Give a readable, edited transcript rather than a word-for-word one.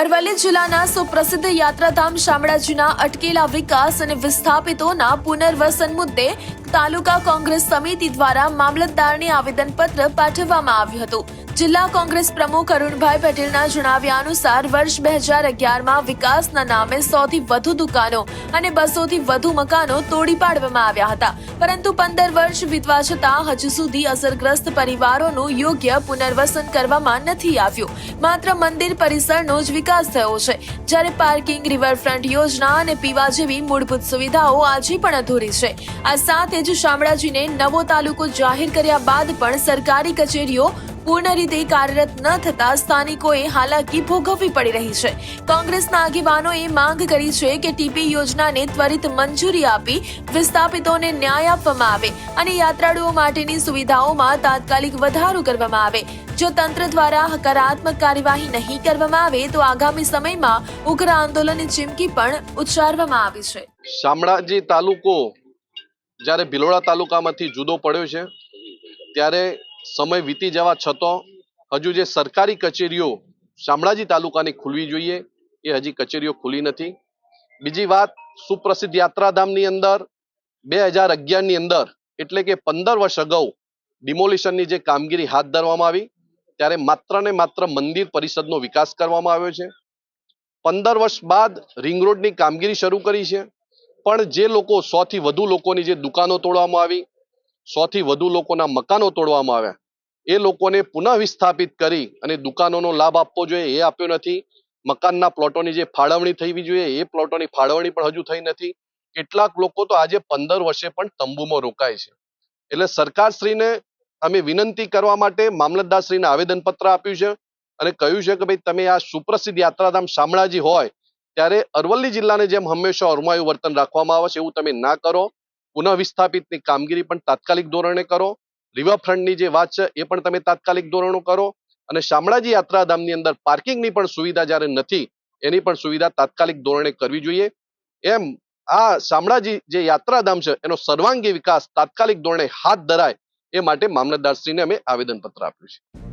અરવલ્લી જિલ્લાના સુપ્રસિદ્ધ યાત્રાધામ શામળાજીના અટકેલા વિકાસ અને વિસ્થાપિતોના પુનર્વસન મુદ્દે તાલુકા કોંગ્રેસ સમિતિ દ્વારા મામલતદારને આવેદનપત્ર પાઠવવામાં આવ્યું હતું। જિલ્લા કોંગ્રેસ પ્રમુખ અરુણભાઈ પટેલના જણાવ્યા અનુસાર વર્ષ 2011માં વિકાસના નામે 100થી વધુ દુકાનો અને 200થી વધુ મકાનો તોડી પાડવામાં આવ્યા હતા, પરંતુ 15 વર્ષ વીતવા છતાં હજુ સુધી અસરગ્રસ્ત પરિવારોનું યોગ્ય પુનર્વસન કરવામાં નથી આવ્યું। માત્ર મંદિર પરિસરનો જ વિકાસ થયો છે, જ્યારે પાર્કિંગ, રિવરફ્રન્ટ યોજના અને પીવા જેવી મૂળભૂત સુવિધાઓ આજે પણ અધૂરી છે। આ સાથે જ શામળાજીને નવો તાલુકો જાહેર કર્યા બાદ પણ સરકારી કચેરીઓ પૂર્ણ રીતે કાર્યરત ન થતા સ્થાનિકોએ હાલાકી ભોગવવી પડી રહી છે। કોંગ્રેસના આગેવાનોએ માંગ કરી છે કે ટીપી યોજનાને ત્વરિત મંજૂરી આપી વિસ્થાપિતોને ન્યાય આપવામાં આવે અને યાત્રાળુઓ માટેની સુવિધાઓમાં તાત્કાલિક વધારો કરવામાં આવે। જો તંત્ર દ્વારા હકારાત્મક કાર્યવાહી નહીં કરવામાં આવે તો આગામી સમયમાં ઉગ્ર આંદોલનની ચીમકી પણ ઉચ્ચારવામાં આવી છે। શામળાજી તાલુકો જ્યારે ભિલોડા તાલુકામાંથી જુદો પડ્યો છે ત્યારે સમય વીતી જવા છતાં હજુ જે સરકારી કચેરીઓ શામળાજી તાલુકાની ખુલવી જોઈએ એ હજી કચેરીઓ ખુલી નથી। બીજી વાત, સુપ્રસિદ્ધ યાત્રાધામની અંદર 2011ની અંદર એટલે કે 15 વર્ષ અગાઉ ડિમોલિશનની જે કામગીરી હાથ ધરવામાં આવી ત્યારે માત્ર ને માત્ર મંદિર પરિષદનો વિકાસ કરવામાં આવ્યો છે। 15 વર્ષ બાદ રિંગ રોડની કામગીરી શરૂ કરી છે, પણ જે લોકો 100થી વધુ લોકોની જે દુકાનો તોડવામાં આવી, 100થી વધુ લોકોના મકાનો તોડવામાં આવ્યા, એ લોકોને પુનઃ વિસ્થાપિત કરી અને દુકાનોનો લાભ આપવો જોઈએ એ આપ્યો નથી। મકાનના પ્લોટોની જે ફાળવણી થવી જોઈએ એ પ્લોટોની ફાળવણી પણ હજુ થઈ નથી। કેટલાક લોકો તો આજે 15 વર્ષે પણ તંબુમાં રોકાય છે। એટલે સરકારશ્રીને અમે વિનંતી કરવા માટે મામલતદારશ્રીને આવેદનપત્ર આપ્યું છે અને કહ્યું છે કે ભાઈ તમે આ સુપ્રસિદ્ધ યાત્રાધામ શામળાજી હોય ત્યારે અરવલ્લી જિલ્લાને જેમ હંમેશા અરમાયું વર્તન રાખવામાં આવે છે એવું તમે ના કરો। પુનઃ વિસ્થાપિતની કામગીરી પણ તાત્કાલિક ધોરણે કરો। રિવરફ્રન્ટની જે વાત છે એ પણ તમે તાત્કાલિક ધોરણો કરો અને શામળાજી યાત્રાધામની અંદર પાર્કિંગની પણ સુવિધા જ્યારે નથી એની પણ સુવિધા તાત્કાલિક ધોરણે કરવી જોઈએ। એમ આ શામળાજી જે યાત્રાધામ છે એનો સર્વાંગી વિકાસ તાત્કાલિક ધોરણે હાથ ધરાય એ માટે મામલતદારશ્રીને અમે આવેદનપત્ર આપ્યું છે।